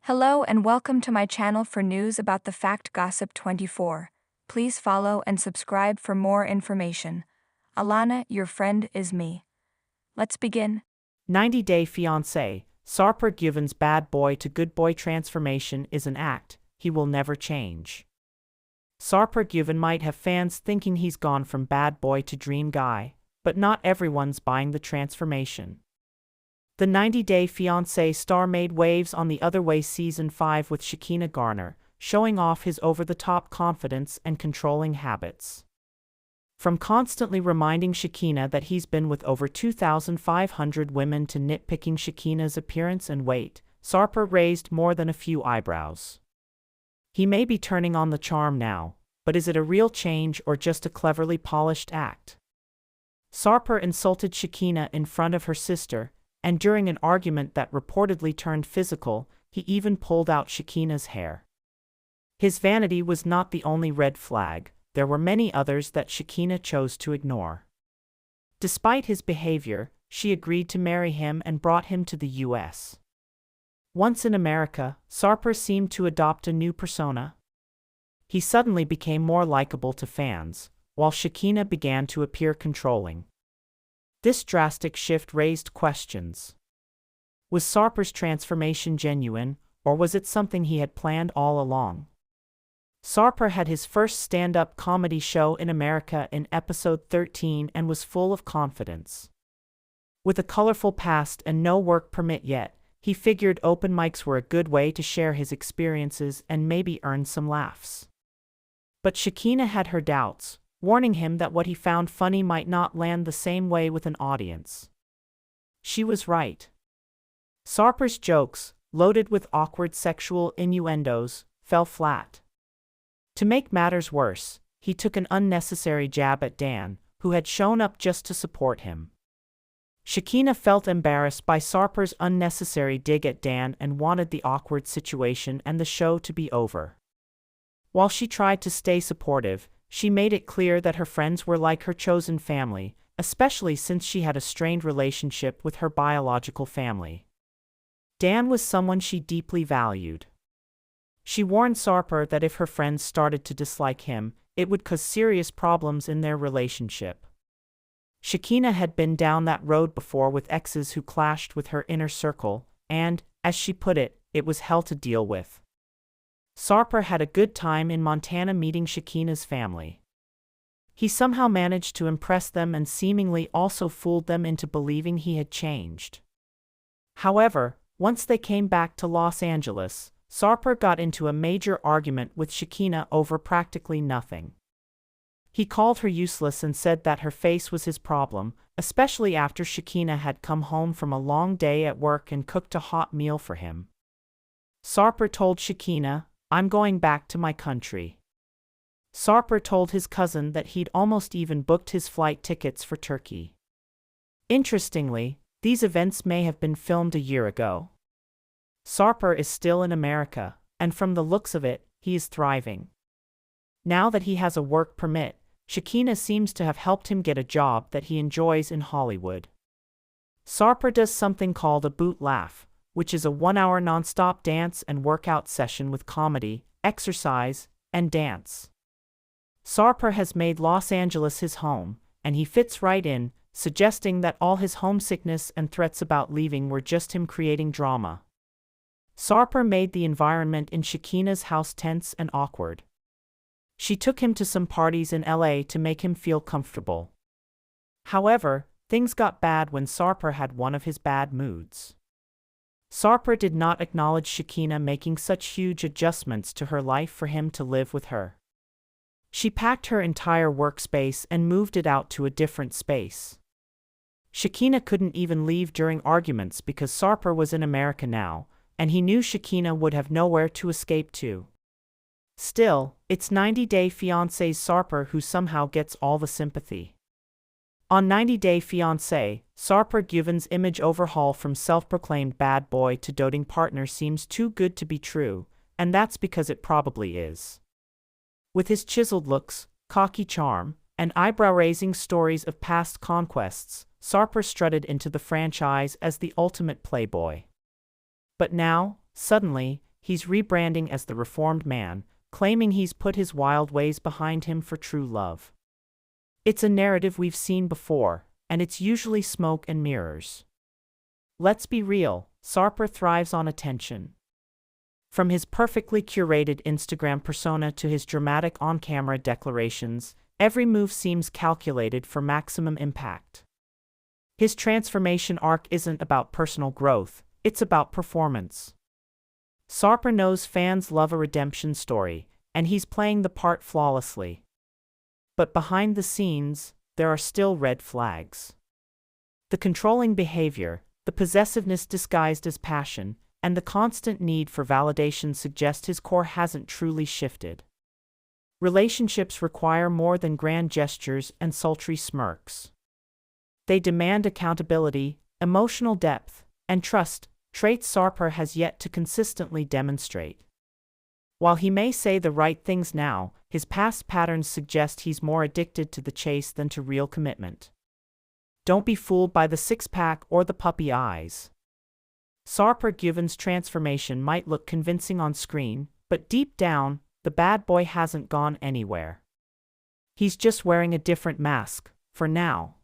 Hello and welcome to my channel for news about the Fact Gossip 24. Please follow and subscribe for more information. Alana, your friend, is me. Let's begin. 90-Day Fiancé, Sarper Güven's bad boy to good boy transformation is an act he will never change. Sarper Güven might have fans thinking he's gone from bad boy to dream guy, but not everyone's buying the transformation. The 90-Day Fiancé star made waves on The Other Way Season 5 with Shekinah Garner, showing off his over-the-top confidence and controlling habits. From constantly reminding Shekinah that he's been with over 2,500 women to nitpicking Shekinah's appearance and weight, Sarper raised more than a few eyebrows. He may be turning on the charm now, but is it a real change or just a cleverly polished act? Sarper insulted Shekinah in front of her sister, and during an argument that reportedly turned physical, he even pulled out Shekinah's hair. His vanity was not the only red flag. There were many others that Shekinah chose to ignore. Despite his behavior, she agreed to marry him and brought him to the U.S. Once in America, Sarper seemed to adopt a new persona. He suddenly became more likable to fans, while Shekinah began to appear controlling. This drastic shift raised questions. Was Sarper's transformation genuine, or was it something he had planned all along? Sarper had his first stand-up comedy show in America in episode 13 and was full of confidence. With a colorful past and no work permit yet, he figured open mics were a good way to share his experiences and maybe earn some laughs. But Shekinah had her doubts, warning him that what he found funny might not land the same way with an audience. She was right. Sarper's jokes, loaded with awkward sexual innuendos, fell flat. To make matters worse, he took an unnecessary jab at Dan, who had shown up just to support him. Shekinah felt embarrassed by Sarper's unnecessary dig at Dan and wanted the awkward situation and the show to be over. While she tried to stay supportive, she made it clear that her friends were like her chosen family, especially since she had a strained relationship with her biological family. Dan was someone she deeply valued. She warned Sarper that if her friends started to dislike him, it would cause serious problems in their relationship. Shekinah had been down that road before with exes who clashed with her inner circle, and, as she put it, it was hell to deal with. Sarper had a good time in Montana meeting Shekinah's family. He somehow managed to impress them and seemingly also fooled them into believing he had changed. However, once they came back to Los Angeles, Sarper got into a major argument with Shekinah over practically nothing. He called her useless and said that her face was his problem, especially after Shekinah had come home from a long day at work and cooked a hot meal for him. Sarper told Shekinah, "I'm going back to my country." Sarper told his cousin that he'd almost even booked his flight tickets for Turkey. Interestingly, these events may have been filmed a year ago. Sarper is still in America, and from the looks of it, he is thriving. Now that he has a work permit, Shekinah seems to have helped him get a job that he enjoys in Hollywood. Sarper does something called a boot laugh, which is a 1-hour non-stop dance and workout session with comedy, exercise, and dance. Sarper has made Los Angeles his home, and he fits right in, suggesting that all his homesickness and threats about leaving were just him creating drama. Sarper made the environment in Shekinah's house tense and awkward. She took him to some parties in LA to make him feel comfortable. However, things got bad when Sarper had one of his bad moods. Sarper did not acknowledge Shekinah making such huge adjustments to her life for him to live with her. She packed her entire workspace and moved it out to a different space. Shekinah couldn't even leave during arguments because Sarper was in America now, and he knew Shekinah would have nowhere to escape to. Still, it's 90-Day Fiancé's Sarper who somehow gets all the sympathy. On 90-Day Fiancé, Sarper Güven's image overhaul from self-proclaimed bad boy to doting partner seems too good to be true, and that's because it probably is. With his chiseled looks, cocky charm, and eyebrow-raising stories of past conquests, Sarper strutted into the franchise as the ultimate playboy. But now, suddenly, he's rebranding as the reformed man, claiming he's put his wild ways behind him for true love. It's a narrative we've seen before, and it's usually smoke and mirrors. Let's be real, Sarper thrives on attention. From his perfectly curated Instagram persona to his dramatic on-camera declarations, every move seems calculated for maximum impact. His transformation arc isn't about personal growth, it's about performance. Sarper knows fans love a redemption story, and he's playing the part flawlessly. But behind the scenes, there are still red flags. The controlling behavior, the possessiveness disguised as passion, and the constant need for validation suggest his core hasn't truly shifted. Relationships require more than grand gestures and sultry smirks. They demand accountability, emotional depth, and trust, traits Sarper has yet to consistently demonstrate. While he may say the right things now, his past patterns suggest he's more addicted to the chase than to real commitment. Don't be fooled by the six-pack or the puppy eyes. Sarper Güven's transformation might look convincing on screen, but deep down, the bad boy hasn't gone anywhere. He's just wearing a different mask, for now.